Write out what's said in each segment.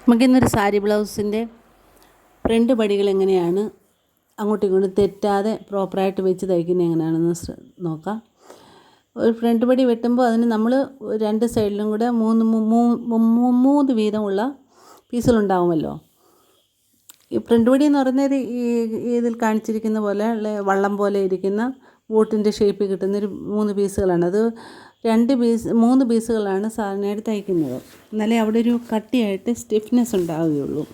നമുക്കിന്നൊരു സാരി ബ്ലൗസിൻ്റെ ഫ്രണ്ട് പടികൾ എങ്ങനെയാണ് അങ്ങോട്ടും ഇങ്ങോട്ടും തെറ്റാതെ പ്രോപ്പറായിട്ട് വെച്ച് തയ്ക്കുന്നത് എങ്ങനെയാണെന്ന് നോക്കാം. ഒരു ഫ്രണ്ട് പടി വെട്ടുമ്പോൾ അതിന് നമ്മൾ രണ്ട് സൈഡിലും കൂടെ മൂന്ന് വീതമുള്ള പീസുകളുണ്ടാവുമല്ലോ. ഈ ഫ്രണ്ട് പടി എന്ന് പറയുന്നത് ഇതിൽ കാണിച്ചിരിക്കുന്ന പോലെ വള്ളം പോലെ ഇരിക്കുന്ന ബോട്ടിൻ്റെ ഷേപ്പിൽ കിട്ടുന്നൊരു 3 പീസുകളാണ്. അത് 3 പീസുകളാണ് സാധാരണയായിട്ട് തയ്ക്കുന്നത്. എന്നാലേ അവിടെ ഒരു കട്ടിയായിട്ട് സ്റ്റിഫ്നെസ് ഉണ്ടാവുകയുള്ളൂ.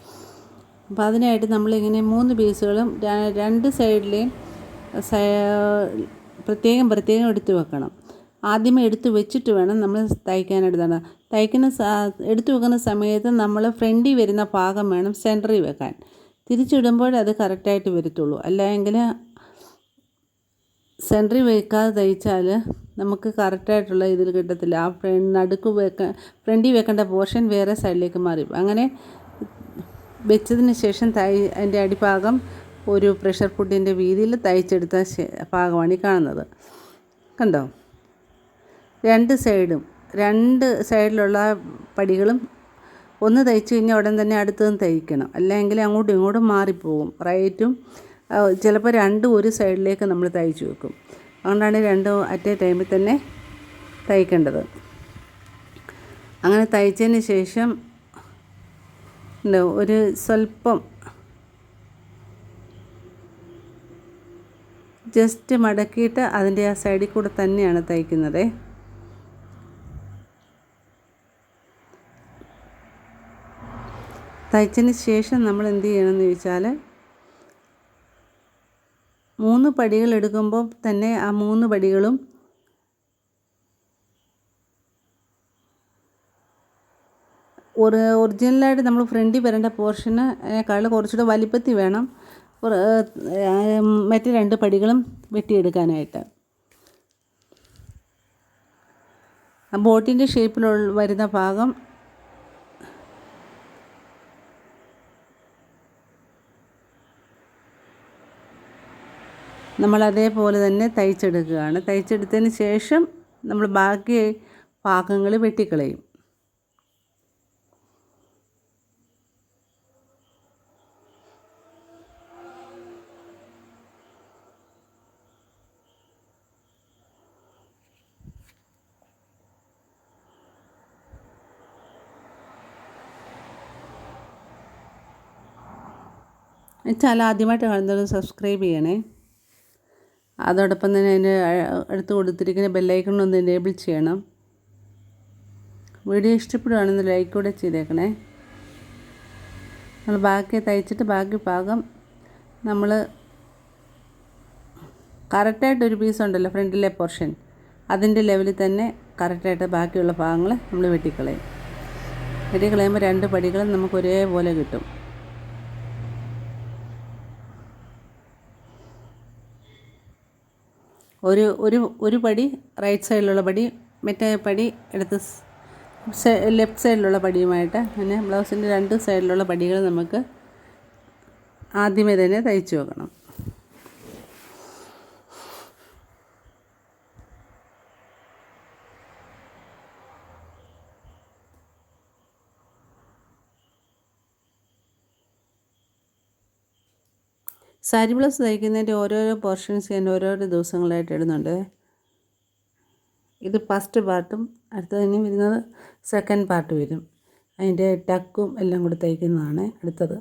അപ്പോൾ അതിനായിട്ട് നമ്മളിങ്ങനെ 3 പീസുകളും രണ്ട് സൈഡിലെയും പ്രത്യേകം എടുത്ത് വെക്കണം. ആദ്യമേ എടുത്ത് വെച്ചിട്ട് വേണം നമ്മൾ തയ്ക്കാനായിട്ട്. എടുത്തു വെക്കുന്ന സമയത്ത് നമ്മൾ ഫ്രണ്ടിൽ വരുന്ന ഭാഗം വേണം സെൻറ്ററിൽ വെക്കാൻ. തിരിച്ചിടുമ്പോൾ അത് കറക്റ്റായിട്ട് വരത്തുള്ളൂ. അല്ലെങ്കിൽ സെൻറ്ററിൽ വെക്കാതെ തയ്ച്ചാൽ നമുക്ക് കറക്റ്റായിട്ടുള്ള ഇതിൽ കിട്ടത്തില്ല. ആ ഫ്രണ്ടിൽ വെക്കേണ്ട പോർഷൻ വേറെ സൈഡിലേക്ക് മാറി. അങ്ങനെ വെച്ചതിന് ശേഷം അതിൻ്റെ അടിഭാഗം ഒരു പ്രഷർ ഫുഡിൻ്റെ വീതിയിൽ തയ്ച്ചെടുത്ത ഭാഗമാണ് ഈ കാണുന്നത്. കണ്ടോ? രണ്ട് സൈഡിലുള്ള പടികളും ഒന്ന് തയ്ച്ച് കഴിഞ്ഞാൽ ഉടൻ തന്നെ അടുത്തതും തയ്ക്കണം. അല്ലെങ്കിൽ അങ്ങോട്ടും ഇങ്ങോട്ടും മാറിപ്പോകും. റൈറ്റും ചിലപ്പോൾ രണ്ടും ഒരു സൈഡിലേക്ക് നമ്മൾ തയ്ച്ചു വെക്കും. അതുകൊണ്ടാണ് രണ്ടും അറ്റ് എ ടൈമിൽ തന്നെ തയ്ക്കേണ്ടത്. അങ്ങനെ തയ്ച്ചതിന് ശേഷം ഒരു സ്വല്പം ജസ്റ്റ് മടക്കിയിട്ട് അതിൻ്റെ ആ സൈഡിൽ കൂടെ തന്നെയാണ് തയ്ക്കുന്നത്. തയ്ച്ചതിന് ശേഷം നമ്മൾ എന്ത് ചെയ്യണമെന്ന് ചോദിച്ചാൽ 3 പടികൾ എടുക്കുമ്പോൾ തന്നെ ആ 3 പടികളും ഒറിജിനലായിട്ട് നമ്മൾ ഫ്രണ്ടിൽ വരേണ്ട പോർഷനേക്കാൾ കുറച്ചുകൂടെ വലിപ്പത്തിൽ വേണം മറ്റ് 2 പടികളും വെട്ടിയെടുക്കാനായിട്ട്. ആ ബോട്ടിൻ്റെ ഷേപ്പിൽ വരുന്ന ഭാഗം നമ്മൾ അതേപോലെ തന്നെ തയ്ച്ചെടുക്കുകയാണ്. തയ്ച്ചെടുത്തതിന് ശേഷം നമ്മൾ ബാക്കി ഭാഗങ്ങൾ വെട്ടിക്കളയും. ചാനൽ ആദ്യമായിട്ട് കാണുന്നത് സബ്സ്ക്രൈബ് ചെയ്യണേ. അതോടൊപ്പം തന്നെ അതിൻ്റെ അടുത്ത് കൊടുത്തിരിക്കുന്ന ബെല്ലൈക്കൺ ഒന്ന് എനേബിൾ ചെയ്യണം. വീഡിയോ ഇഷ്ടപ്പെടുകയാണെന്ന് ലൈക്ക് കൂടെ ചെയ്തേക്കണേ. നമ്മൾ ബാക്കി തയ്ച്ചിട്ട് ബാക്കി ഭാഗം നമ്മൾ കറക്റ്റായിട്ടൊരു പീസ് ഉണ്ടല്ലോ ഫ്രണ്ടിലെ പോർഷൻ, അതിൻ്റെ ലെവലിൽ തന്നെ കറക്റ്റായിട്ട് ബാക്കിയുള്ള ഭാഗങ്ങൾ നമ്മൾ വെട്ടിക്കളയുമ്പോൾ 2 പടികളും നമുക്ക് ഒരേപോലെ കിട്ടും. ഒരു പടി റൈറ്റ് സൈഡിലുള്ള പടി, മറ്റേ പടി എടുത്ത് ലെഫ്റ്റ് സൈഡിലുള്ള പടിയുമായിട്ട് അങ്ങനെ ബ്ലൗസിൻ്റെ 2 സൈഡിലുള്ള പടികൾ നമുക്ക് ആദ്യമേ തന്നെ തയ്ച്ചു വെക്കണം. സാരി ബ്ലൗസ് തയ്ക്കുന്നതിൻ്റെ ഓരോരോ പോർഷൻസ് ഞാൻ ഓരോരോ ദിവസങ്ങളായിട്ട് ഇടുന്നുണ്ട്. ഇത് ഫസ്റ്റ് പാർട്ടും അടുത്തതിന് വരുന്നത് സെക്കൻഡ് പാർട്ട് വരും. അതിൻ്റെ ടക്കും എല്ലാം കൂടി തയ്ക്കുന്നതാണ് അടുത്തത്.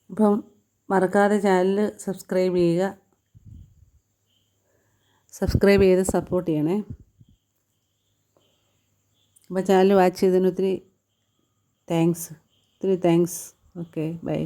അപ്പം മറക്കാതെ ചാനൽ സബ്സ്ക്രൈബ് ചെയ്ത് സപ്പോർട്ട് ചെയ്യണേ. അപ്പോൾ ചാനൽ വാച്ച് ചെയ്തതിന് ഒത്തിരി താങ്ക്സ്. Okay, bye.